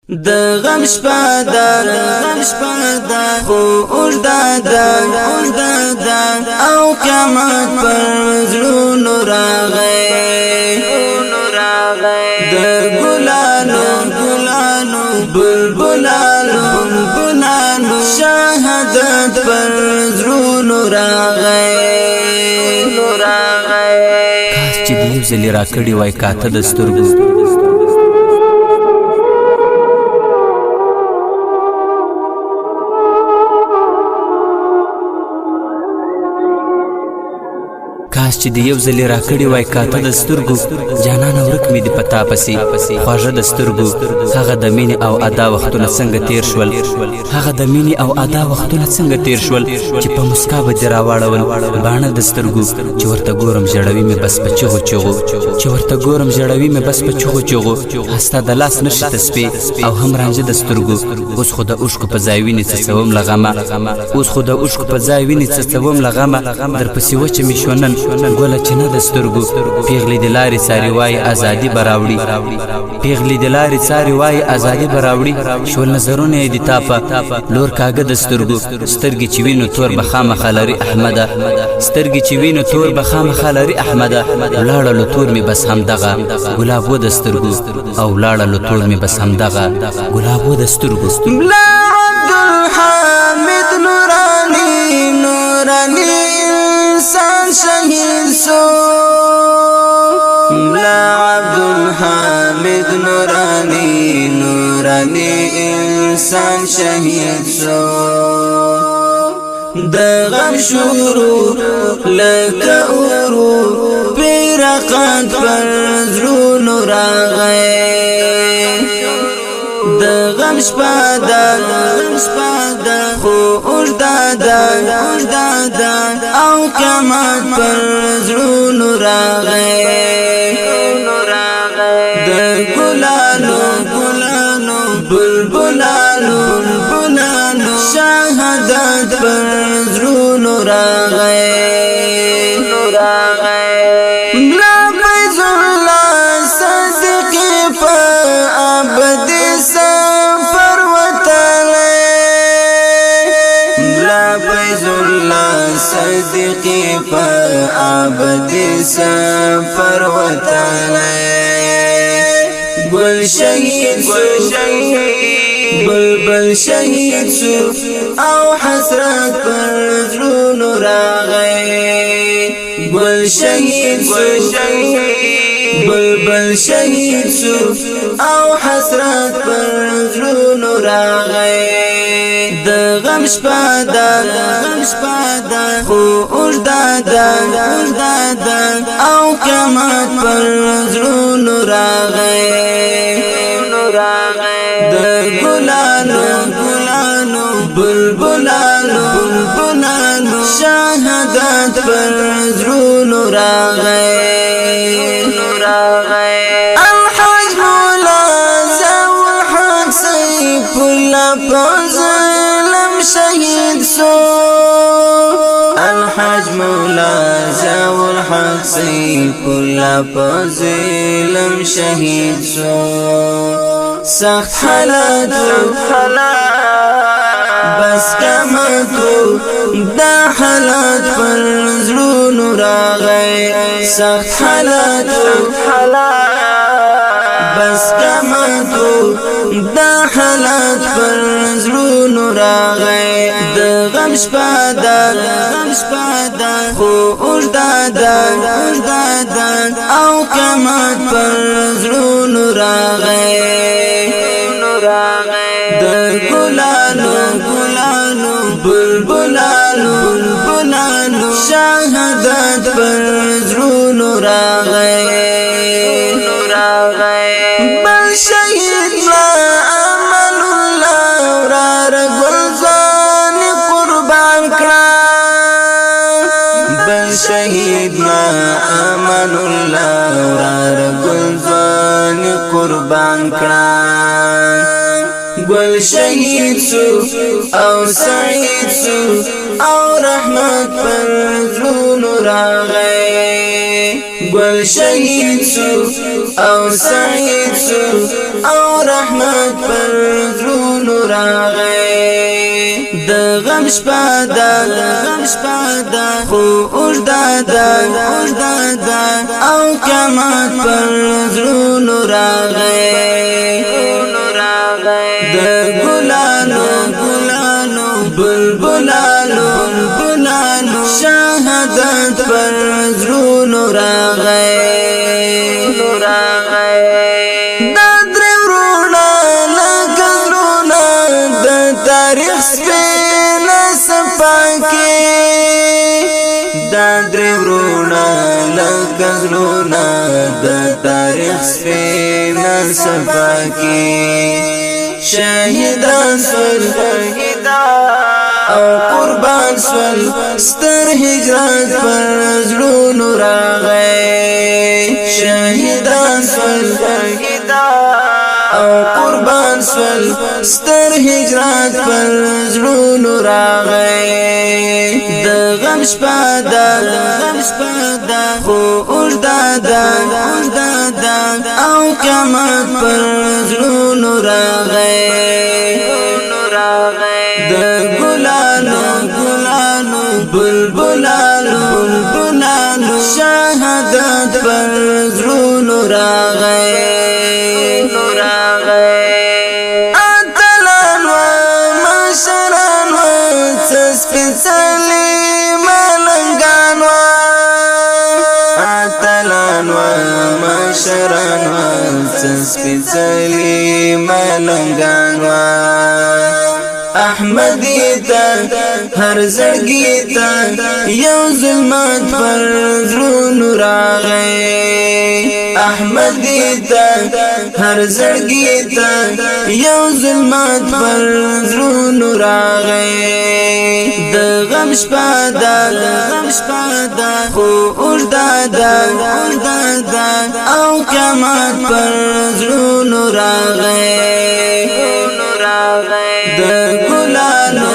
د غم شپه ده خو اوږده ده او قیامت پر زړونو راغی د ګلانو بلبلانو شهادت پر زړونو راغی کاش چې د یو ځلې راکړې وای کاته د سترګو کاش چې د یو ځلې راکړې وای کاته د سترګو جانانه ورک مې دي پتا پسې خواږه د سترګو هغه د مینې او ادا وختونه څنګه تیر شول چې په مسکا به دې راواړول باڼه د سترګو چې ورته ګورم ژړوي مې بس په چغو هستا د لاس نشي تسپې او هم رانجه د سترګو اوس خو د اوښکو په ځای وینې څڅوم لغمه در پسې وچه مې شوه نن ګوله چې نه د سترګو پیغلې د لارې څارې وایي ازادي به راوړي شول نظرونه یې د تاپه لور کاږه د سترګو سترګې چې وینو تور به خامخا لري احمده ولاړلو تور مې بس همدغه ګلابو د سترګو او ولاړلو تور مې بس همدغه ګلابو د سترګو ملا عبدالحامد نورانی انسان شهید سو ملا عبدالحامد نورانی انسان شهید سو د غم شروع لکه اورو پیرقات پر زړونو راغی د غم شپه ده خو اوږده ده او قیامت پر زړونو راغی د ګلانو بلبلانو شهادت پر زړونو راغی ملا فیض الله صدقی په ابدي سفر وتلی ملا فیض الله صدقی په ابدي سفر وتلی گل شهید بلبل شهید سو او حسرت پر زړونو راغی گل شهید بلبل شهید سو او حسرت پر زړونو راغی د غم شپه ده خو اوږده ده او قیامت پر زړونو راغی د ګلانو بلبلانو شهادت پر زړونو راغی الحاج مولا زاول حق سیف الله په ظلم شهید سو الحاج مولا زاول حق سیف الله په ظلم شهید سو سخت حالات بس قیامتو دا حالات پر زړونو راغی سخت حالات بس قیامتو دا حالات پر زړونو راغی د غم شپه ده خو اوږده ده او قیامت پر زړونو راغی د ګلانو بلبلانو شهادت پر زړونو راغی بل شهید لا امان الله ورار ګلزان قربان کړه بل شهید لا امان الله ورار ګلزان قربان کړه گل شهید سو او سعید سو او رحمت پر زړونو راغی گل شهید سو او سعید سو او رحمت پر غم شپادا غم شپادا خو اوږده ده او قیامت پر زړونو راغی د ګلانو بلبلانو شهادت پر زړونو راغی دا درې ورونه لکه زړونه د تاریخ سپینه صفا کې دا درې ورونه لکه زړونه د تاریخ سپینه صفا کې شهیدان سول او قربان سول ستر هجرت پر زړونو راغی شهیدان سول او قربان سول ستر هجرت پر زړونو راغی د غم شپادا خو اوږده ده او قیامت پر زړونو راغی د ګلانو بلبلانو شهادت پر زړونو راغی اتلان و مشران و سپېڅلي ملنګان و اتلان و مشران و سپېڅلي ملنګان و احمدی تا هر زړګي ته یو ظلمت پر زړونو راغی احمدی تا هر زړګي ته یو ظلمت پر زړونو راغی د غم شپادا خو اوږده ده او قیامت پر زړونو راغی د ګلانو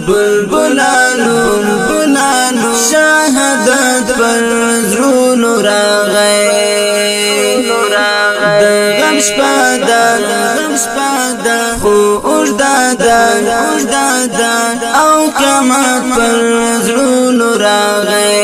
بلبلانو شهادت پر زړونو راغی د غم شپادا خو اوږده ده او قیامت پر زړونو راغی